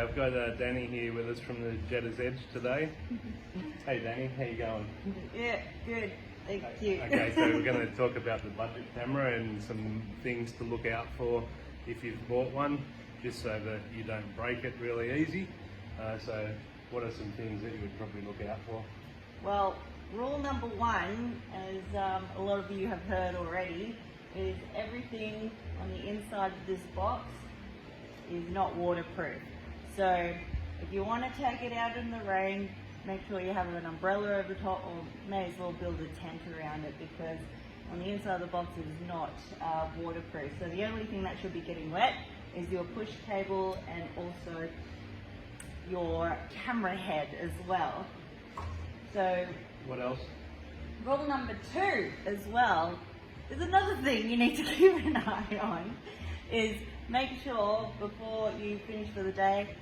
I've got Dani here with us from the Jetter's Edge today. Hey Dani, how you going? Yeah, good. Thank you. Okay, so we're going to talk about the budget camera and some things to look out for if you've bought one, just so that you don't break it really easy. So what are some things that you would probably look out for? Well, rule number one, as a lot of you have heard already, is everything on the inside of this box is not waterproof. So if you want to take it out in the rain, make sure you have an umbrella over the top, or may as well build a tent around it, because on the inside of the box it is not waterproof. So the only thing that should be getting wet is your push cable and also your camera head as well. So What else? rule number two as well is another thing you need to keep an eye on, is make sure before you finish for the day,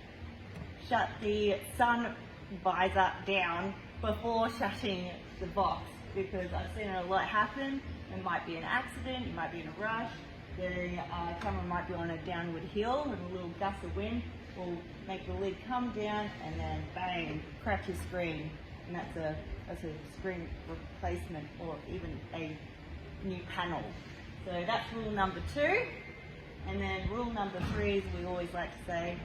shut the sun visor down before shutting the box, because I've seen it a lot happen. It might be an accident, you might be in a rush, the camera might be on a downward hill and a little gust of wind will make the lid come down and then bang, crack your screen, and that's a screen replacement or even a new panel. So that's rule number two. And then rule number three is, we always like to say,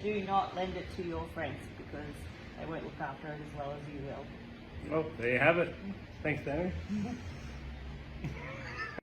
do not lend it to your friends, because they won't look after it as well as you will. Well, there you have it. Thanks, Dani.